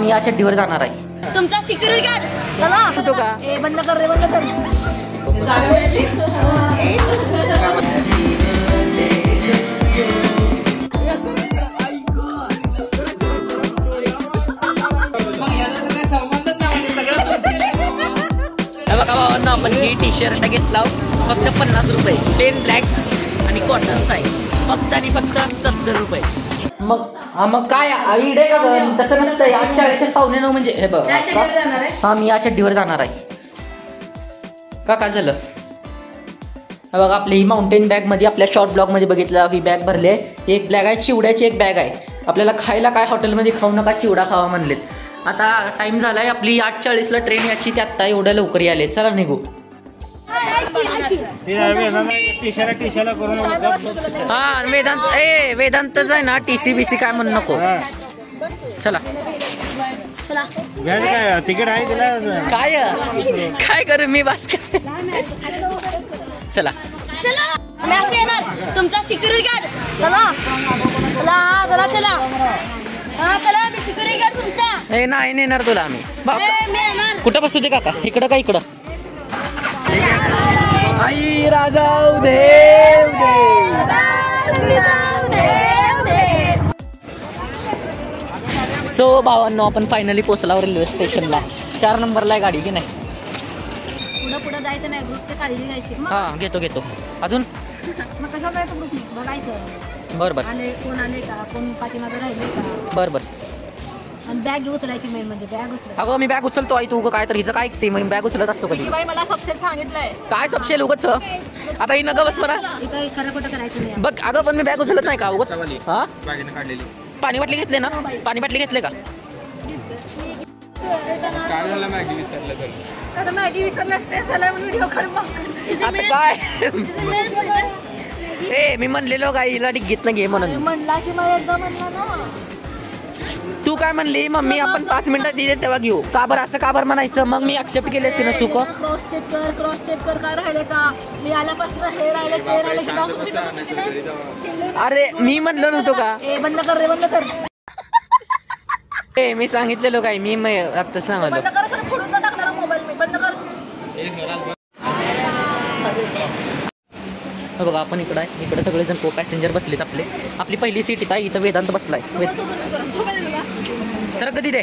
मी या चड्डीवर जाणार आहे. तुमचा सिक्युरिटी गार्ड चला तो का बंद कर रे, बंद कर. बघा भावांना, आपण ही टी शर्ट घेतला फक्त 50 रुपये. प्लेन ब्लॅक आणि कॉटनचा आहे. फक्त आणि फक्त 70 रुपये. मग काय आईड आहे का गं? तसं नसतं. 8:40 पावणे 9 म्हणजे हे बघ. हा मी या चड्डीवर जाणार आहे. का काय झालं? बघा आपली ही माउंटेन बॅग मध्ये आपल्या शॉर्ट ब्लॉग मध्ये बघितलं ही बॅग भरली आहे. एक बॅग आहे चिवड्याची, एक बॅग आहे. आपल्याला खायला काय हॉटेलमध्ये खाऊ नका, चिवडा खावा म्हणलेत. आता टाइम झालाय आपली 8:40 ला ट्रेन याची. ते आत्ता एवढ्या लवकर याले. चला निघू. हा वेदांतच आहे ना. TC काय म्हणू नको. चला तिकीट आहे तिला काय करू मी बस. चला तुमचा सिक्युरिटी गार्ड चला चला चला चला. हा चला, मी सिक्युरिटी गार्ड तुमचा. हे नाही नेणार तुला आम्ही. मी येणार. कुठं बसू दे काका? इकडं का इकडं? आई राजाव देव सो भावांनो, आपण फायनली पोहोचला रेल्वे स्टेशनला. 4 नंबरला आहे गाडी की नाही? पुढे जायचं नाही, ग्रुपची काळजी घ्यायची. हा घेतो अजून. मग कशा जायचं ग्रुपने बघायचं. बरोबर. कोण आले का, कोण पाठीमागे राहिले का. बरोबर. आणि बॅग उचलायची मेन म्हणजे बॅग उचलायची. अगं मी बॅग उचलतो आई. तू काय तर हिचं काय ऐकते? मी बॅग उचलत असतो कधी. बाई मला सबसेल सांगितलंय. काय सबसेल उगच? आता ही नका बस मला. इथं खरं खोटं करायचं नाही. बघ अगं पण मी बॅग उचलत नाही का उगच? हा काढलेली पाणी बाटली घेतले ना? पाणी बाटली घेतले का? काय झालं मॅगी विसरलं तर? आता मॅगी विसरला, स्ट्रेस झाला म्हणून व्हिडिओ काढून. आता काय ए मी म्हणलेलो गाईला घेत ना घे म्हणून. म्हणला की मग एकदा म्हणला ना. तू काय म्हणली मम्मी आपण 5 मिनिटात दिले तेव्हा घेऊ. का बरं असं का बरं म्हणायचं? मग मी ऍक्सेप्ट केली असते ना. चुक क्रॉस चेक कर काय राहिले का. मी आल्यापासून हे राहिले ते राहिले. अरे मी म्हणलो नव्हतो का? बंद कर रे, बंद कर. ए मी सांगितलेलो काय? मी आता सांगलो. बंद कर सर, फोडून टाकणार मोबाईल मी. बंद कर. बघा आपण इकडं आहे. इकडे सगळेजण पॅसेंजर बसलेत. आपली पहिली सीट इथं आहे. इथं वेदांत बसलाय. सर कधी दे.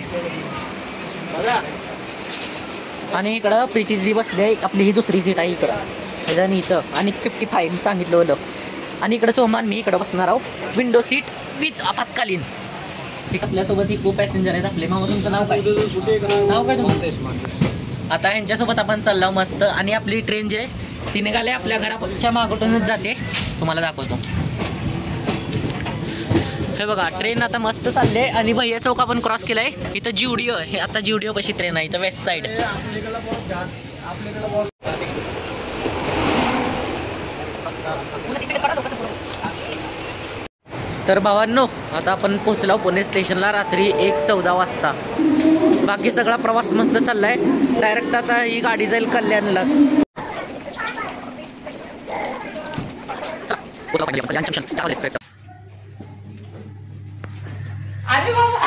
आणि इकडं प्रीती दिदी बसले. आपली ही दुसरी सीट आहे इकडं. आणि इथं आणि 55 सांगितलं होतं. आणि इकडं सोमान मी इकडं बसणार आहोत विंडो सीट विथ आपत्कालीन. आपल्यासोबत ही पॅसेंजर आहेत आपले. मामा तुमचं नाव काय? तुमचं? आता यांच्यासोबत आपण चाललो मस्त. आणि आपली ट्रेन जे ती निघाले आपल्या घराच्या मागोटूनच जाते. तुम्हाला दाखवतो. हे बघा ट्रेन आता मस्त चालले. आणि भैया चौक आपण क्रॉस केलाय. इथं जिवडिओ हे आता जिवडिओ पाशी ट्रेन आहे. इथं वेस्ट साईड. तर भावांनो आता आपण पोहोचलो पुणे स्टेशनला रात्री 1:14 वाजता. बाकी सगळा प्रवास मस्त चाललाय. डायरेक्ट आता ही गाडी जाईल कल्याणलाच. अरे बाबा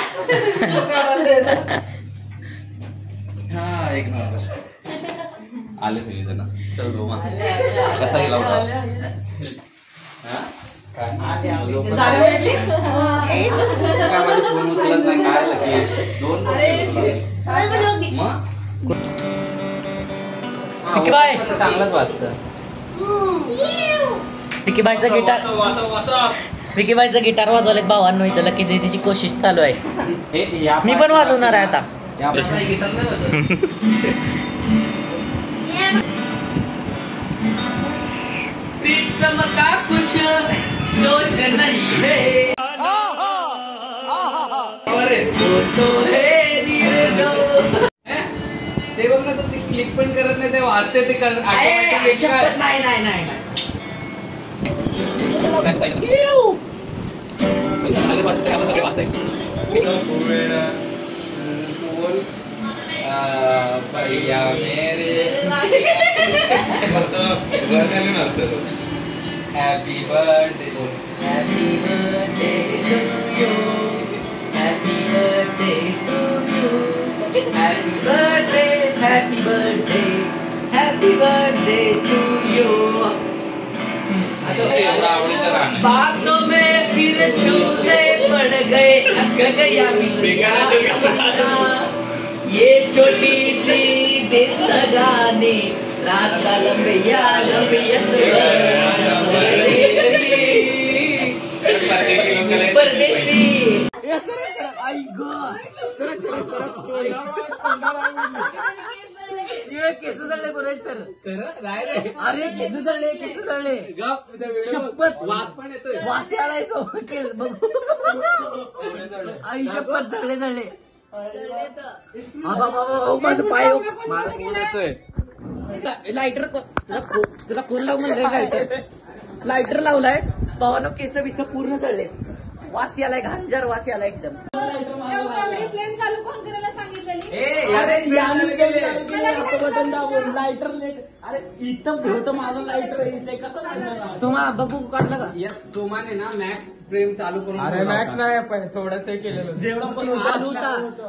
हा एक नंबर आले तुम्ही जण. चल रोमा कथा गेला होता. फोन उचलत नाही काय लगेच 2 चांगलंच वाचतं. विकीबाईचं गिटार वाजवलेत भावांनो. इथं लकी दीदीची कोशिश चालू आहे. मी पण वाजवणार आहे आता. ते बघ ना तो क्लिक पण करत नाही. ते वाचते ते नाही भैया मेरे happy birthday to you. Happy birthday to you. birthday to you. एवढं आवडीचं गाणं. बातों में फिर झूले पड़ गए अग गया ये छोटी सी जिंदगानी रात लंबिया परदेसी. आई गो ये केस जळले बरोबर तर अरे केस जळले शपथ वास आलाय सोबत बघ आई शपथ जळले माझं पाय लायटर तुला कोण लावून लायटर लावलाय भावानं केस बिस पूर्ण जळले. वास यालाय घांजार वास यालाय एकदम. फ्लेम चालू कोण करायला सांगितलेली? बटन दाबून लायटर अरे इथं होतं माझं लायटर इथे कसं लागणार? सोमा बघू काढला का? या सोमाने ना मॅक्स फ्रेम चालू करून. अरे मॅक्स नाही थोडं ते केलेलं जेवढं पण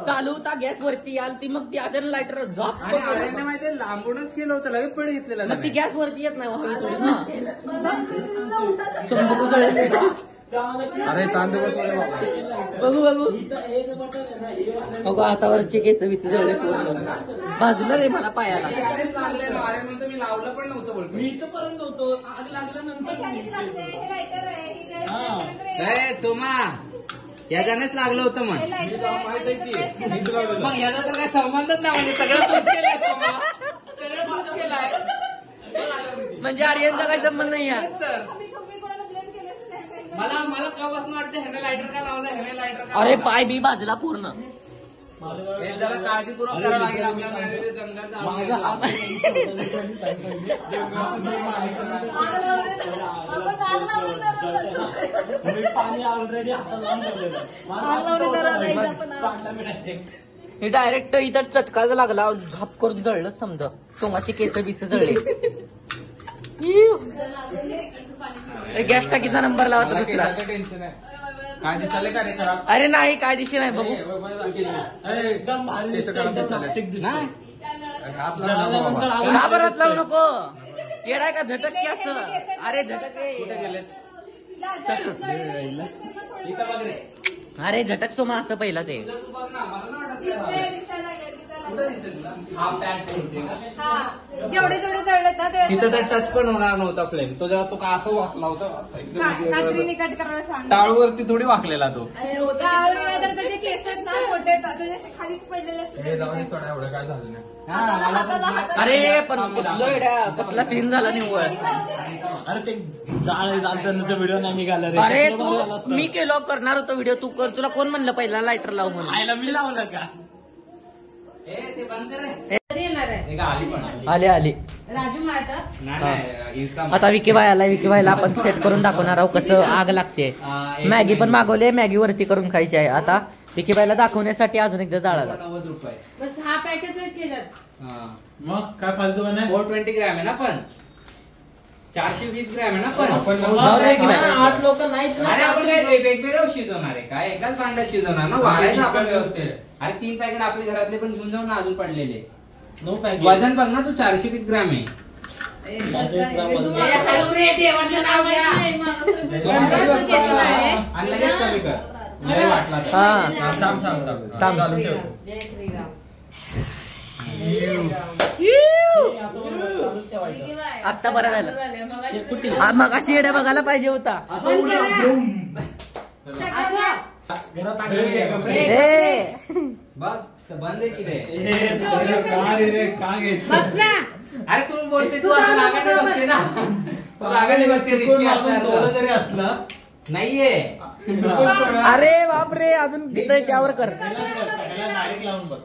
चालू होता गॅस वरती आल ती मग ती अचानक लायटर झॉप आणि आर्यनने माहितीये लांबूनच केलं होतं लगेच पड घेतलेलं. मग ती गॅस वरती येत नाही हळूहळू ना. सोमा बघू जळले. अरे शांत बघू बघू हातावरचे केस विस जळले भाजलं रे मला पायाला. आर्यन म्हणतो मी लावलं पण नव्हतं बोलतो. मी इथपर्यंत होतो आग लागल्यानंतर सोमा याच्यानेच लागलं होतं मग याचा तर काय संबंधच नाही म्हणजे सगळं तूच केलंय सोमा. सगळं तूच केलाय म्हणजे आर्यनचा काही संबंध नाही आहे. मला कवापासून वाटतं ह्याने लायटर का लावलं ह्याने लायटर का. अरे पाय बी भाजला पूर्ण. हे जरा काळजीपूर्वक करावं लागेल आपल्याला जंगलात. पाणी ऑलरेडी हाताला हे डायरेक्ट इथं चटका लागला झाप करून जळलं समजा. सोमाची केस बिस जळले. गॅस टाकीचा नंबर लावा दुसरा. टेन्शन आहे काय दिसाले का रे खराब? अरे नाही काय दिशे नाही बघू. एकदम भारी का बरं लावू नको येडाय का झटक की असं. अरे झटक अरे झटक सोमा असं पहिला ते. जेवढे जळलेत ना ते तिथं तर टच पण होणार नव्हता फ्लेम. तो जेव्हा तो का असं वाकला होता कात्रीने कट करायला सांग. टाळूवरती थोडी वाकलेला तो. तर त्याचे केस आहेत ना मोठे त्याचे खालीच पडलेले असतात. एवढं काय झालं नाही. अरे पण कसला सीन झाला निव्वळ. अरे ते जाळण्याचा व्हिडिओ नाही निघाला रे. अरे तू मी केलो करणार होतो व्हिडिओ तू कर. तुला कोण म्हणलं पहिला लायटर लावू म्हणून. आयला मी लावलं का? आले राजू मारतात. आता विकी भाई आलाय. विकी भाईला आपण सेट करून दाखवणार आहोत कसं आग लागते. मॅगी पण मागवले मॅगी वरती करून खायची आहे. आता विकी भाईला दाखवण्यासाठी अजून एकदा जाळाला. ₹90. बस हा पॅकेज केलं. मग काय फालतू बनाय 420 ग्रॅम आहे ना पण 420 ग्रॅम आहे ना पण. जाऊ दे की नाही. 8 लोक नाहीच अरे आपण काय वेगवेगळं शिजवणार आहे काय एकाच भांड्यात शिजवणार ना. वाढायचं आपण व्यवस्थित. अरे 3 पॅकेट आपल्या घरातले पण घेऊन जाऊ ना अजून पडलेले. वजन बघ ना तू 420 ग्रॅम आहे. आणि लगेच कमी कर लय वाटला तर. थांब. जय श्रीराम. आत्ता बरं झालं. मग अशी येड्या बघायला पाहिजे होता. बघ बंद आहे की रे. अरे तू बोलते तू असं रागाने बघते ना. तू रागाने बघते जरी असला नाहीये. अरे बापरे अजून तिथं त्यावर कर. डायरेक्ट लावून बघ.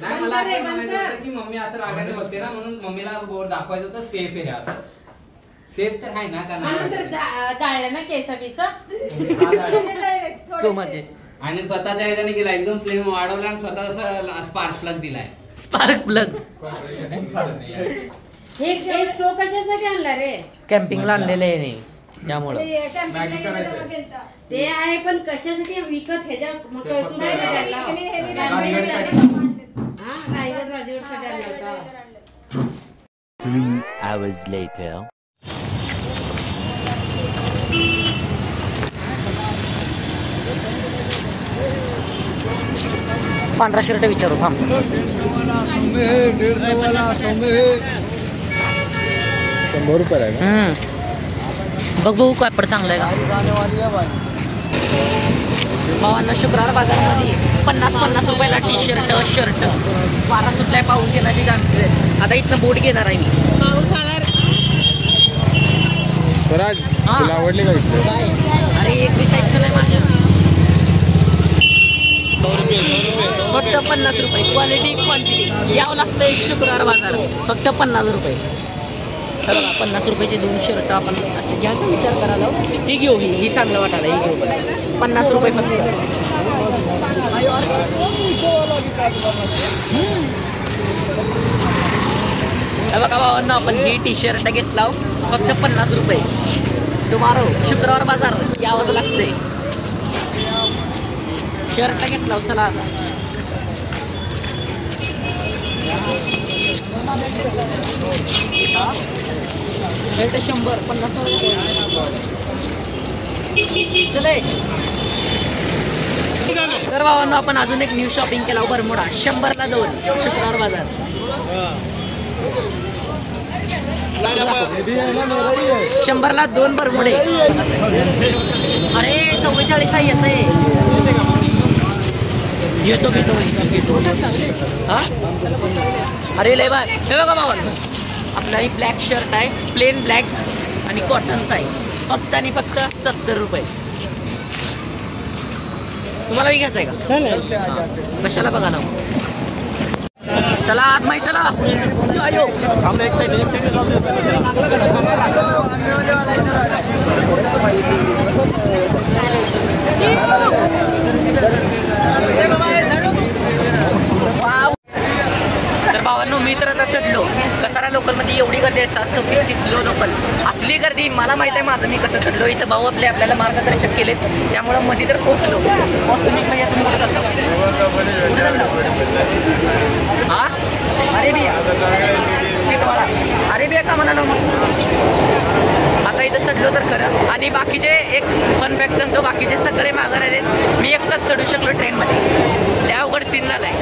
नाही मला असं म्हणायचं होतं की मम्मी असं रागाने बघते ना म्हणून मम्मीला दाखवायचं होतं सेफ आहे असं. सेफ तर आहे ना का जाळले ना केस बिस. सोमाचे आणि स्वतःच्या ह्याच्याने गेला एकदम फ्लेम वाढवला आणि स्वतःचा स्पार्क प्लग दिलाय. Spark plug. हे स्टोव कशासाठी आणला रे? कॅम्पिंगला आणलेलं आहे नाही त्यामुळं. ते आहे पण कशासाठी विकत ह्याच्या 3 hours later. पांढरा शर्ट विचारू थांब. बघ बघू कापड चांगलं आहे का भावांना. शुक्रवार बाजारामध्ये 50-50 रुपयाला टी शर्ट शर्ट. वारा सुटलाय, पाऊस येण्याची चान्सेस आहेत. आता इथनं बोट घेणार आहे मी. पाऊस आला तुला आवडले का इथलं? अरे एक बी सायकल आहे माझ्या. फक्त 50 रुपये. Quality quantity. यावं लागतंय शुक्रवार बाजार. फक्त 50 रुपये. बघा 50 रुपयाचे 2 शर्ट आपण असे घ्यायचा विचार करायला. ही घेऊ, ही चांगलं वाटायला. ही घेऊ 50 रुपये फक्त. बघा भावांना आपण ही टी शर्ट घेतला फक्त 50 रुपये. टुमारो शुक्रवार बाजार यावंच लागतंय. शर्ट घेतला चला आता. शर्ट 100-50 चले. तर भावांनो आपण अजून एक न्यू शॉपिंग केला बरमुडा. 100ला 2 शुक्रवार बाजार. 100ला 2 बरमुडे. अरे 44 येत आहे. घेतो घेतो घेतो. हा अरे लय बाय. हे बघा भावांनो आपला ही ब्लॅक शर्ट आहे. प्लेन ब्लॅक आणि कॉटनचा आहे. फक्त आणि फक्त 70 रुपये. तुम्हाला घ्यायचं आहे का? कशाला बघा ना. चला आत माहिती चला. अयो तर भावांनो मी तर आता चढलो. कसारा लोकलमध्ये एवढी गर्दी आहे. 726 लोकल. असली गर्दी मला माहित आहे माझं मी कसं चढलो. इथं भाऊ आपल्याला मार्गदर्शक केलेत त्यामुळं मध्ये तर पोहोचलो. तुम्ही कुठे चालता? हा अरेबिया. अरेबिया का म्हणालो मग. आता इथं चढलो तर खरं. आणि बाकीचे एक फन फॅक्ट सांगतो. बाकीचे सगळे माघार आले. मी एकटाच चढू शकलो ट्रेनमध्ये. त्या अवघड सीन झालाय.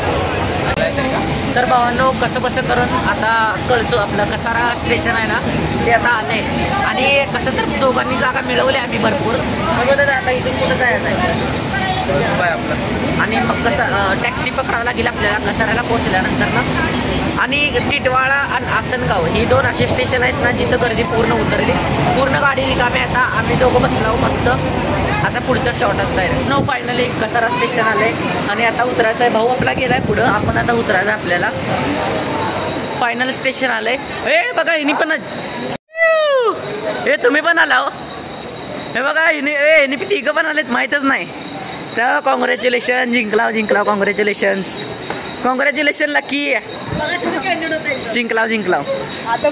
तर भावांनो कसं बसं करून आता कळतो आपलं कसारा स्टेशन आहे ना ते आता आलंय. आणि कसं तर दोघांनी जागा मिळवल्या आम्ही भरपूर. बघत आता इथून कुठं जायचं आहे आणि मग कसं टॅक्सी पकडावं लागेल आपल्याला कसाऱ्याला पोहोचल्यानंतर ना. आणि टिटवाळा आणि आसनगाव ही 2 असे स्टेशन आहेत ना जिथं गर्दी पूर्ण उतरली. पूर्ण गाडी रिकामी. आता आम्ही दोघं बसलो मस्त. आता पुढचं शॉर्टात जाईल. नो फायनली कसारा स्टेशन आलंय आणि आता उतरायचं आहे. भाऊ आपला गेलाय पुढं. आपण आता उतरायचं आपल्याला. फायनल स्टेशन आलंय. हे बघा हिनी पण. हे तुम्ही पण आला हो. हे बघा हिनी तिघं पण आलेत माहीतच नाही. तर कॉंग्रॅच्युलेशन. जिंकलाव कॉंग्रॅच्युलेशन्स. Congratulation lucky. जिंकलाव. आता